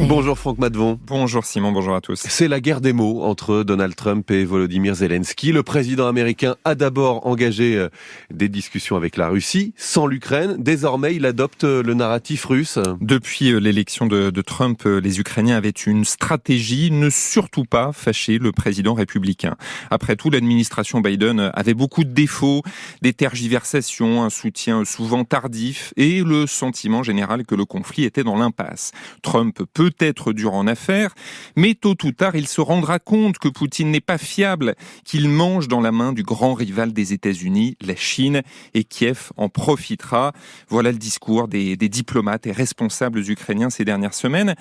Bonjour Franck Madvon. Bonjour Simon, bonjour à tous. C'est la guerre des mots entre Donald Trump et Volodymyr Zelensky. Le président américain a d'abord engagé des discussions avec la Russie, sans l'Ukraine. Désormais, il adopte le narratif russe. Depuis l'élection de Trump, les Ukrainiens avaient une stratégie, ne surtout pas fâcher le président républicain. Après tout, l'administration Biden avait beaucoup de défauts, des tergiversations, un soutien souvent tardif et le sentiment général que le conflit était dans l'impasse. Trump peut être dur en affaires, mais tôt ou tard, il se rendra compte que Poutine n'est pas fiable, qu'il mange dans la main du grand rival des États-Unis, la Chine, et Kiev en profitera. Voilà le discours des diplomates et responsables ukrainiens ces dernières semaines.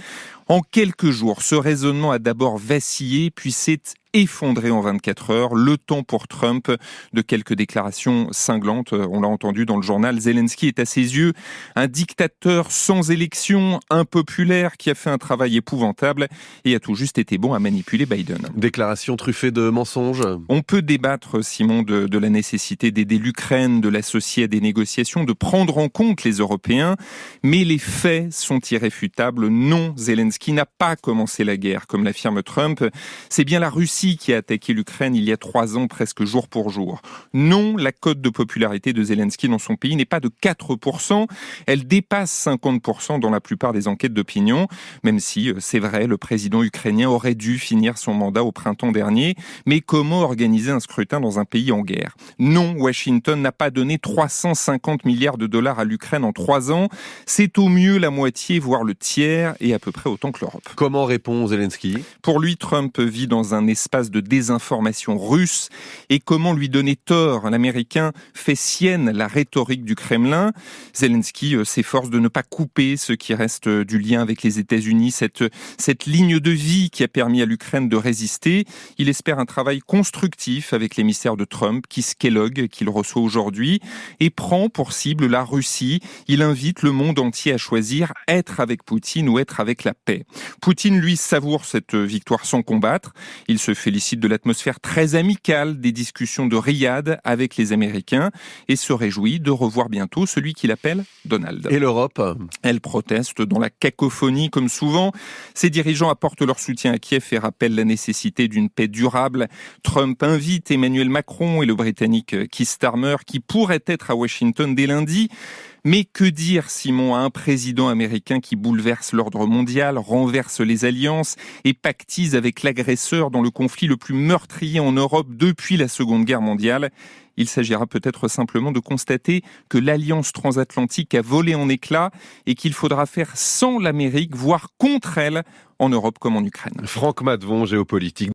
En quelques jours, ce raisonnement a d'abord vacillé, puis s'est effondré en 24 heures. Le temps pour Trump de quelques déclarations cinglantes. On l'a entendu dans le journal. Zelensky est à ses yeux un dictateur sans élection, impopulaire, qui a fait un travail épouvantable et a tout juste été bon à manipuler Biden. Déclaration truffée de mensonges. On peut débattre, Simon, de la nécessité d'aider l'Ukraine, de l'associer à des négociations, de prendre en compte les Européens, mais les faits sont irréfutables. Non, Zelensky n'a pas commencé la guerre, comme l'affirme Trump. C'est bien la Russie qui a attaqué l'Ukraine il y a 3 ans, presque jour pour jour. Non, la cote de popularité de Zelensky dans son pays n'est pas de 4%, elle dépasse 50% dans la plupart des enquêtes d'opinion, même si, c'est vrai, le président ukrainien aurait dû finir son mandat au printemps dernier. Mais comment organiser un scrutin dans un pays en guerre ? Non, Washington n'a pas donné 350 milliards de dollars à l'Ukraine en 3 ans. C'est au mieux la moitié, voire le tiers, et à peu près autant que l'Europe. Comment répond Zelensky ? Pour lui, Trump vit dans un espace de désinformation russe. Et comment lui donner tort ? L'Américain fait sienne la rhétorique du Kremlin. Zelensky s'efforce de ne pas couper ce qui reste du lien avec les États-Unis, cette ligne de vie qui a permis à l'Ukraine de résister. Il espère un travail constructif avec l'émissaire de Trump, Keith Kellogg, qu'il reçoit aujourd'hui, et prend pour cible la Russie. Il invite le monde entier à choisir être avec Poutine ou être avec la paix. Poutine, lui, savoure cette victoire sans combattre. Il se félicite de l'atmosphère très amicale des discussions de Riyad avec les Américains et se réjouit de revoir bientôt celui qu'il appelle Donald. Et l'Europe ? Elle proteste dans la cacophonie comme souvent. Ses dirigeants apportent leur soutien à Kiev et rappellent la nécessité d'une paix durable. Trump invite Emmanuel Macron et le Britannique Keir Starmer qui pourrait être à Washington dès lundi. Mais que dire, Simon, à un président américain qui bouleverse l'ordre mondial, renverse les alliances et pactise avec l'agresseur dans le conflit le plus meurtrier en Europe depuis la Seconde Guerre mondiale ? Il s'agira peut-être simplement de constater que l'alliance transatlantique a volé en éclats et qu'il faudra faire sans l'Amérique, voire contre elle, en Europe comme en Ukraine. Franck Madvon, géopolitique.